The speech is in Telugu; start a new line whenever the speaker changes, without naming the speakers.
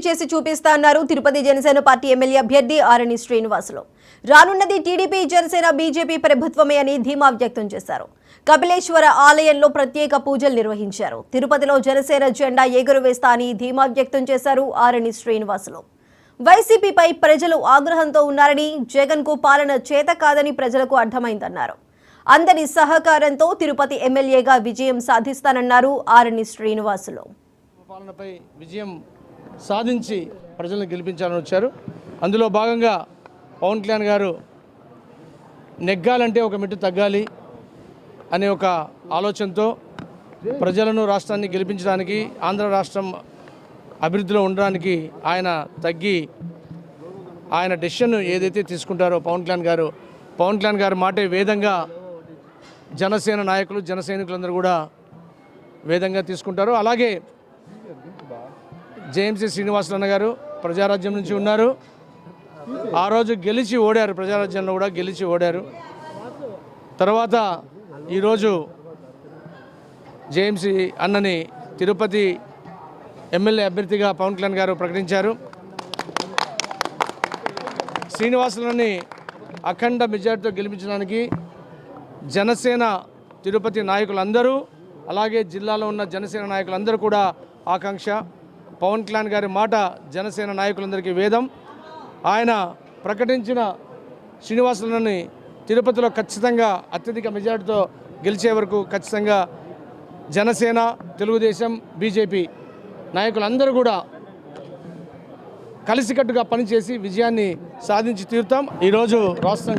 చేసి చూపిస్తా అన్నారు తిరుపతి జనసేన పార్టీ ఎమ్మెల్యే అభ్యర్థి ఆరణి శ్రీనివాసులు. రానున్నది టీడీపీ జనసేన బీజేపీ ప్రభుత్వమే అని ధీమా వ్యక్తం చేశారు. కపిలేశ్వర ఆలయంలో ప్రత్యేక పూజలు నిర్వహించారు. తిరుపతిలో జనసేన జెండా ఎగురవేస్తా అని ధీమా వ్యక్తం చేశారు ఆరణి శ్రీనివాసులు. వైసీపీపై ప్రజలు ఆగ్రహంతో ఉన్నారని, జగన్ కు పాలన చేత కాదని ప్రజలకు అర్థమైందన్నారు. అందరి సహకారంతో తిరుపతి ఎమ్మెల్యేగా విజయం సాధిస్తానన్నారు ఆరణి శ్రీనివాసులు.
పాలనపై విజయం సాధించి ప్రజలను గెలిపించాలని వచ్చారు. అందులో భాగంగా పవన్ కళ్యాణ్ గారు నెగ్గాలంటే ఒక మెట్టు తగ్గాలి అనే ఒక ఆలోచనతో ప్రజలను రాష్ట్రాన్ని గెలిపించడానికి, ఆంధ్ర రాష్ట్రం అభివృద్ధిలో ఉండడానికి ఆయన తగ్గి ఆయన డెసిషన్ ఏదైతే తీసుకుంటారో పవన్ కళ్యాణ్ గారు మాటే వేదంగా జనసేన నాయకులు, జన సైనికులందరూ కూడా వేదంగా తీసుకుంటారు. అలాగే జేఎంసీ శ్రీనివాసులు అన్న గారు ప్రజారాజ్యం నుంచి ఉన్నారు. ఆ రోజు గెలిచి ఓడారు, ప్రజారాజ్యంలో కూడా గెలిచి ఓడారు. తర్వాత ఈరోజు జేఎంసీ అన్నని తిరుపతి ఎమ్మెల్యే అభ్యర్థిగా పవన్ కళ్యాణ్ గారు ప్రకటించారు. శ్రీనివాసులని అఖండ మెజార్టీతో గెలిపించడానికి జనసేన తిరుపతి నాయకులందరూ, అలాగే జిల్లాలో ఉన్న జనసేన నాయకులందరూ కూడా ఆకాంక్ష. పవన్ కళ్యాణ్ గారి మాట జనసేన నాయకులందరికీ వేదం. ఆయన ప్రకటించిన శ్రీనివాసులని తిరుపతిలో ఖచ్చితంగా అత్యధిక మెజార్టీతో గెలిచే వరకు ఖచ్చితంగా జనసేన, తెలుగుదేశం, బీజేపీ నాయకులందరూ కూడా కలిసికట్టుగా పనిచేసి విజయాన్ని సాధించి తీరుతాం. ఈరోజు రాష్ట్రం